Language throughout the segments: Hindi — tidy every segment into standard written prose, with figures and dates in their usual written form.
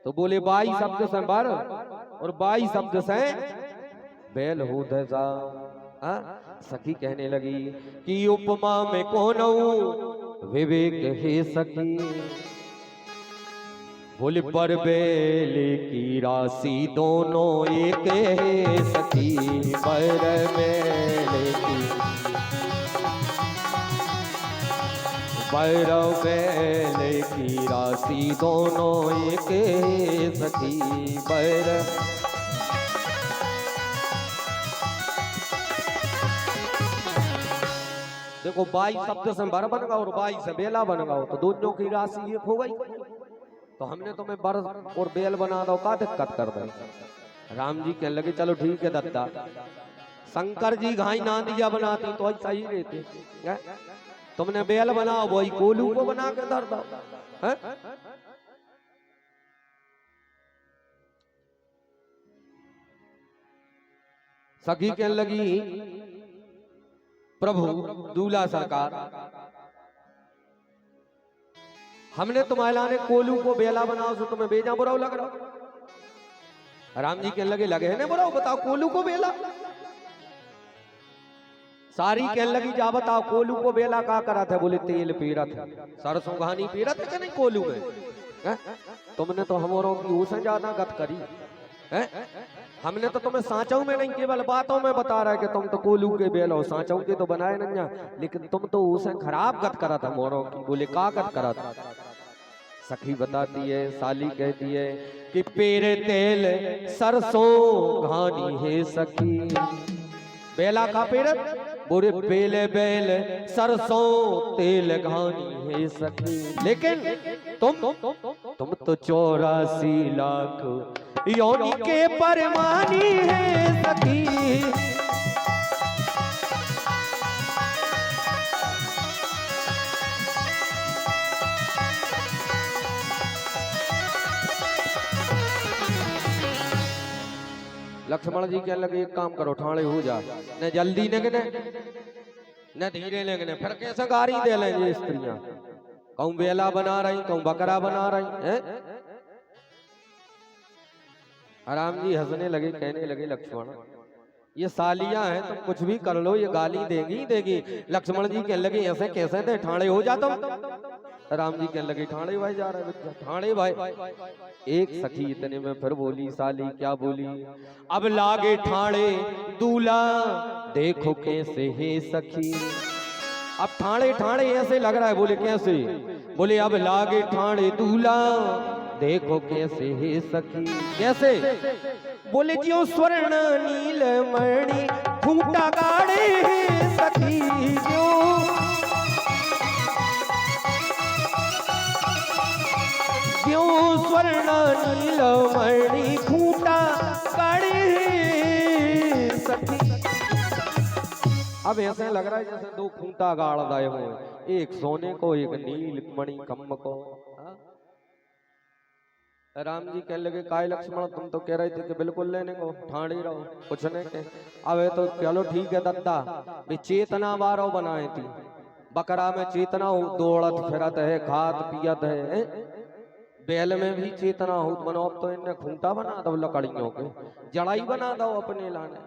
तो बोले बाई शब्द से बर और बाई शब्द से बैल हो जा। सखी कहने लगी कि उपमा में कौन विवेक है सखी। बोले पर बैल की राशि दोनों एक है सखी। पर बैल की बैल की राशि दोनों एक है सखी। देखो बाई शब्द से बर बन गया और बाई से बेला बन गया तो दोनों की राशि एक हो गई। तो हमने तुम्हें बर और बेल बना दो, का दिक्कत कर दे। राम जी कहने लगे चलो ठीक है दत्ता, शंकर जी घाई ना दिया बनाती तो ऐसा ही रहते। तुमने बेल बनाओ वही कोलू को बना के धर दो। सखी कहने लगी प्रभु दूल्हा सरकार, हमने तुम्हारे लाने कोलू को बेला बनाओ तो तुम्हें बेजा बुराव लग रहा। राम जी कहने लगे है ना बुराव, बताओ कोलू को बेला। सारी कहने लगी जा बताओ कोलू को बेला का करा था। बोले तेल पीरा था, सरसों घानी पीरा था कि नहीं कोलू में। तुमने तो हमारों की उसे ज्यादा गत करी है। हमने तो तुम्हें सांचों में नहीं केवल बातों में बता रहा है कि तुम तो कोलू के बेल हो, सांचों के तो बनाए नहीं, लेकिन तुम तो उसे खराब गत करा था मोरों की। बोले का गत करा था। सखी बताती है, साली कहती है कि पेरे तेल सरसों घानी है सखी। बेला का पेड़ बोरे बेले बेल सरसों तेल घानी है सखी। लेकिन तुम तो 84 लाख योनि के परमानी है सखी। लक्ष्मण जी कहने लगे एक काम करो, ठाणे हो जा, न जल्दी न धीरे लगने, फिर कैसे गारी दे लेंगे स्त्रियां। कहूं बेला बना रही, कहूं बकरा बना रही है। राम जी हंसने लगे, कहने लगे लक्ष्मण ये सालियां हैं, तुम कुछ भी कर लो ये गाली देगी देगी। लक्ष्मण जी कहने लगे ऐसे कैसे थे, ठाणे हो जा तुम। राम जी कहने लगे ठाणे भाई जा रहा है, ठाणे भाई। एक सखी इतने में फिर बोली, साली क्या बोली, अब लागे ठाणे दूल्हा देखो कैसे है सखी। अब ठाणे ठाणे ऐसे लग रहा है। बोले कैसे, बोले अब लागे ठाणे दूल्हा देखो कैसे है सखी। कैसे, बोले ज्यों स्वर्ण नील मणि खूंटा गाड़े है सखी। ज्यों स्वर्ण नील मणि खूंटा गाड़े है सखी। अब ऐसे लग रहा है जैसे दो खूंटा गाड़ दाए हो, एक सोने को एक नील मणि कम को। राम जी कहने लगे काय लक्ष्मण, तुम तो कह रहे थे कि बिल्कुल लेने को, ठाणे रहो कुछ नहीं के। अब तो चलो ठीक है दत्ता, चेतना वारो बनाए थी। बकरा में चेतना दौड़त फिरत है, खात पियत है। बैल में भी चेतना हो बनो। अब तो इन्हें खूंटा बना दो लकड़ियों के, जड़ाई बना दो अपने लाने।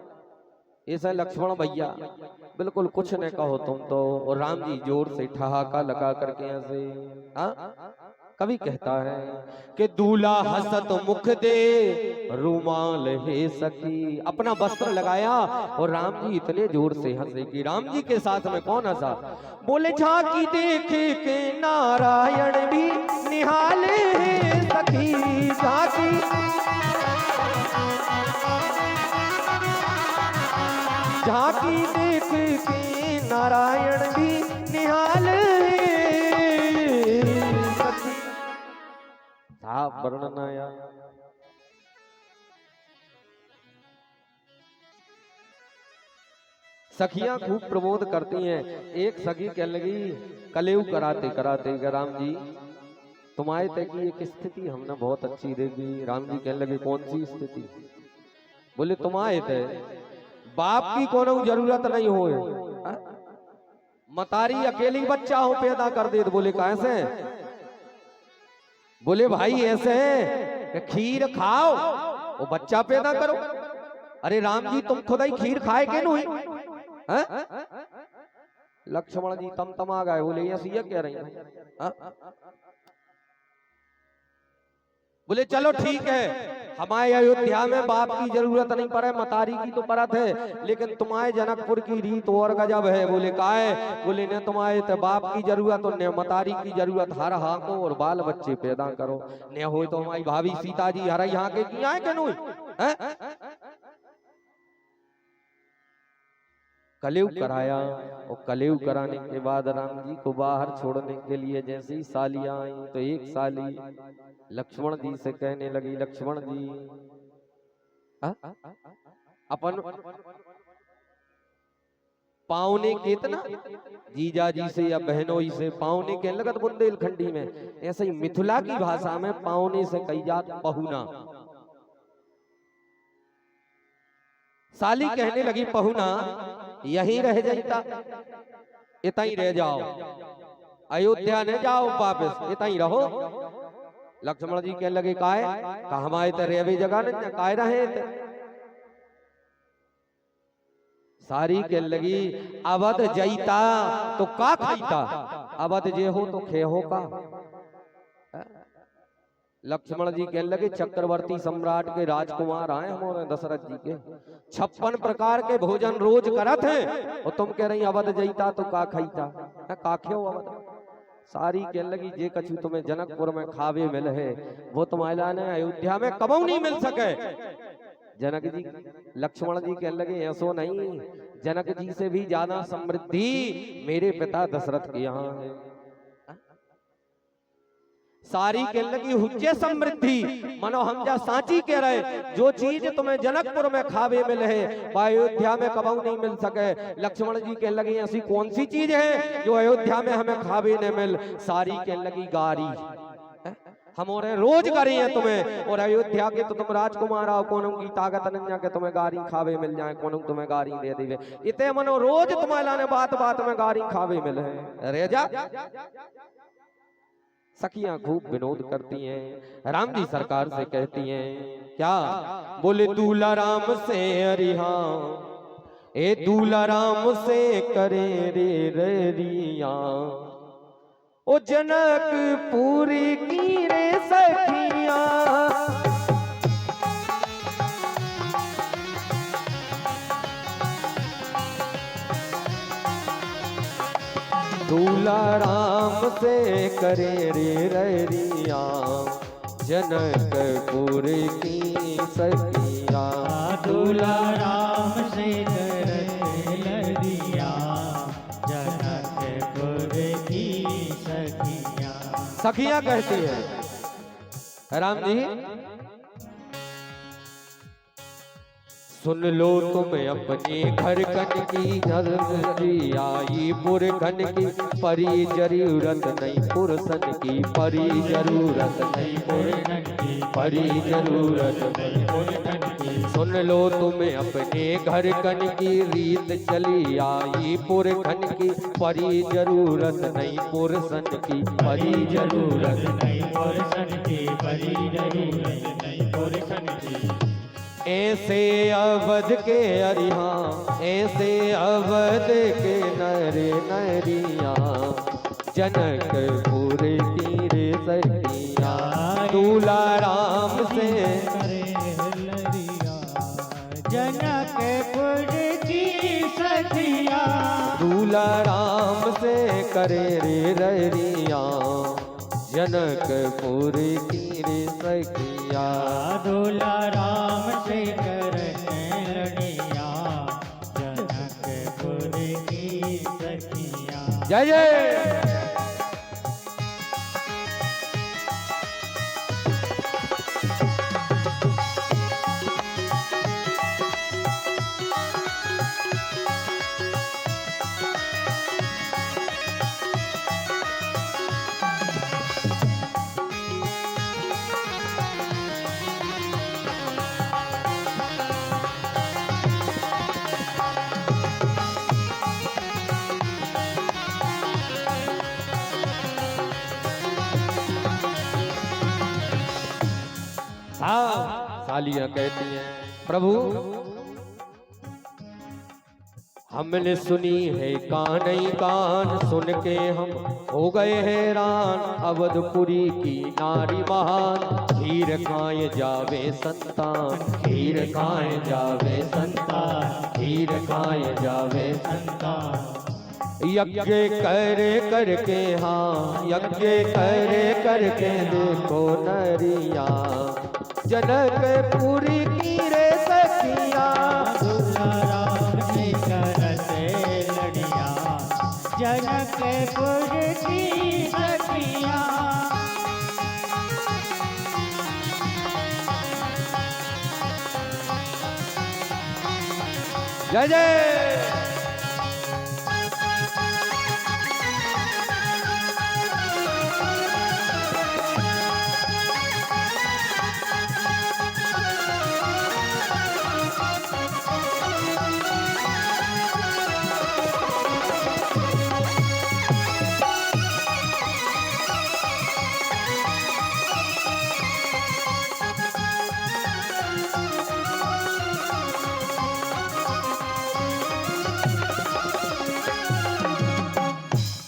ऐसा लक्ष्मण भैया बिल्कुल कुछ नहीं कहो तुम तो। और राम जी जोर से ठहाका लगा करके ऐसे कवि कहता है कि दूल्हा हसत मुख दे रुमाल है सखी। अपना वस्त्र लगाया और राम जी इतने जोर से हंसे कि राम जी के साथ में कौन हंसा। बोले झांकी देखे के नारायण भी निहाले है सखी। झांकी झांकी देख के नारायण भी निहाल साफ वर्णन आया। सखियां खूब प्रमोद करती हैं। एक सखी कह लगी कलेऊ कराते कराते राम जी तुम आए थे कि एक स्थिति हमने बहुत अच्छी देखी। राम जी कहने लगे कौन सी स्थिति। बोले तुम आए थे, बाप की कोनो जरूरत नहीं हो, मतारी अकेली बच्चा हो पैदा कर दे। बोले कैसे। बोले भाई ऐसे कि खीर खाओ वो बच्चा पैदा करो। अरे राम जी तुम खुद ही खीर खाए के नहीं? लक्ष्मण जी तम आ गए, बोले ये सिया कह रही है। बोले चलो ठीक है, हमारे अयोध्या में बाप की जरूरत नहीं पड़े, मतारी की तो परत है, लेकिन तुम्हारे जनकपुर की रीत और गजब है। बोले का है? बोले ने तुम्हारे तो बाप की जरूरत और ने मतारी की जरूरत, हर हाँ को और बाल बच्चे पैदा करो। ने हो तो हमारी भाभी सीता जी हर यहाँ के की आए के नहीं? कलयुग कराया, और कलयुग कराने के बाद राम जी को बाहर छोड़ने के लिए जैसे ही सालियां आई तो एक साली लक्ष्मण जी से कहने लगी, लक्ष्मण जी अपन पावने केतना जीजा जी से या बहनोई से पावने कहने लगत बुंदेलखंडी में, ऐसे ही मिथिला की भाषा में पावने से कही जात पहुना। साली कहने लगी पहुना यहीं रह जाता, इतना ही रह जाओ, अयोध्या न जाओ वापस, इतना ही रहो। लक्ष्मण जी कहने लगे काहे? हमारे तो रेवे जगह न काहे रहे थे। सारी कहने लगी अवध जईता तो का खाईता, अवध जे हो तो खे हो का। लक्ष्मण जी कहने लगे चक्रवर्ती सम्राट के राजकुमार आए हमारे दशरथ जी के, 56 प्रकार के भोजन रोज करत हैं, और तुम कह रही अवध जईता तो का खाईता, का खेओ अवध। सारी कहने लगी जे कछु तुम्हें जनकपुर में खावे मिल है वो तुम्हारे ने अयोध्या में कबू नहीं मिल सके। जनक जी लक्ष्मण जी कहने लगे ऐसो नहीं, जनक जी से भी ज्यादा समृद्धि मेरे पिता दशरथ के यहाँ है। सारी कहने लगी हुज्जे समृद्धि, मनो हम जा सांची कह रहे, जो चीज तुम्हें जनकपुर में खावे मिले है अयोध्या में कबू नहीं मिल सके। लक्ष्मण जी कहने लगी ऐसी कौन सी चीज है जो अयोध्या में हमें खावे न मिल? सारी कहने लगी गारी, हम और रोज करी है तुम्हें, और अयोध्या के तो तुम राजकुमार आओ, कौन की ताकत नहीं के तुम्हें गारी खावे मिल जाए, कौन तुम्हें गारी दे देवे, इतने मनो रोज तुम्हारे लाने बात बात में गारी खावे मिले है। रे जा सखियां खूब विनोद करती हैं, राम जी सरकार से कहती हैं क्या? बोले दूल्हा राम से अरिहा ए दूल्हा राम से करे रे रिया, ओ जनक पूरी की रे सखिया, दूल्हा राम से करे रे ररिया, जनकपुर की सखिया, दूल्हा राम से करे ररिया, जनकपुर की सखिया। सखिया कहती है राम जी सुन लो तुम अपने घर कन की आई, पुरखन की परी जरूरत नहीं, पुरसन की परी जरूरत नहीं, पुरखन की परी जरूरत नहीं, पुरखन की। सुन लो तुम अपने घर कन की रीत चली आई, पुरखन की परी जरूरत नहीं, पुरसन की परी जरूरत नहीं, पुरसन की परी जरूरत नहीं, पुरसन की। ऐसे अवध के अरिहा, ऐसे अवध के नरे नरिया, जनकपुर की रे सखिया, दूल्हा राम से जनकपुर की सखिया, दूल्हा राम से करे रे ररिया, जनकपुर की रे सखिया, दूल्हा राम से करे लड़िया, जनकपुर की सखिया। जय जय। साहब सालियां कहती हैं प्रभु हमने सुनी है कानई कान, सुन के हम हो गए हैरान। अवधपुरी की नारी महान, खीर खाए जावे संतान, खीर खाए जावे संतान, खीर खाए जावे संतान। यज्ञ करे करके हाँ, यज्ञ करे करके देखो नरिया, जनकपुरी की रे सखिया, जनकपुर की सखिया। जय जय।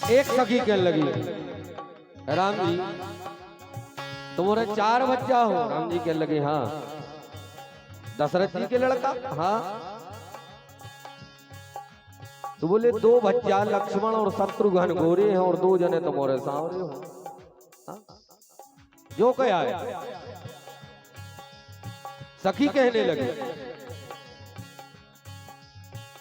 एक सखी कहने लगी राम जी तुम्हारे 4 बच्चा हो। राम जी कहने लगे हाँ। दशरथ जी के लड़का हाँ। तो बोले 2 बच्चा लक्ष्मण और शत्रुघ्न गोरे हैं और 2 जने तुम्हारे सांवरे हो। हाँ? जो क्या है सखी कहने लगी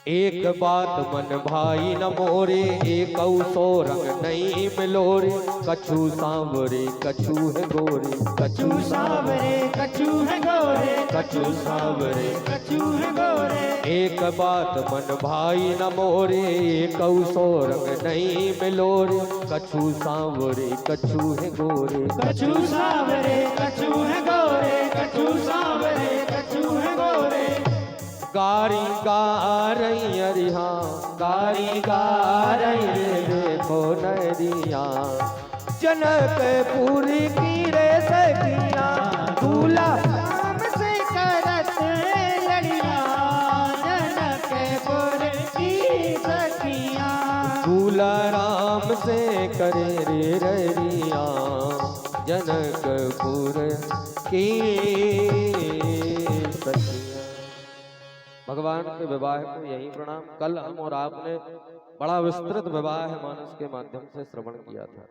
एक बात मन भाई न मोरे, एक सो रंग नहीं मिलोरे। कछु सांवरे कछु है गोरे, कछु सांवरे कछु है गोरे, कछु सांवरे कछु है गोरे। एक बात मन भाई न मोरे, एक सो रंग नहीं मिलोरे। कछु सांवरे कछु है गोरे, कछु सांवरे कछु है गोरे, कछु सांवरे कछु है गोरे। गारी गा रही अरिहा, गारी गा रही रे देखो नरिया, जनकपुरी की रे सखिया। दूल्हा राम से करत लड़िया, जनकपुर की सखिया। दूल्हा राम से करे रे ररिया, जनकपुर की सखिया। भगवान के विवाह को यही प्रणाम। कल हम और आपने बड़ा विस्तृत विवाह मानस के माध्यम से श्रवण किया था।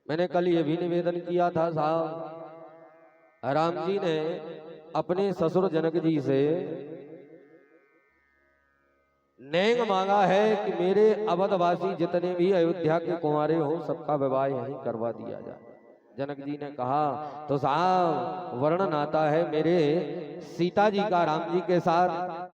मैंने कल ये भी निवेदन किया था साहब राम जी ने अपने ससुर जनक जी से नेंग मांगा है कि मेरे अवधवासी जितने भी अयोध्या के कुंवारे हो सबका विवाह यहीं करवा दिया जाए। जनक जी ने कहा तो साहब वर्णन आता है मेरे सीता जी का राम जी के साथ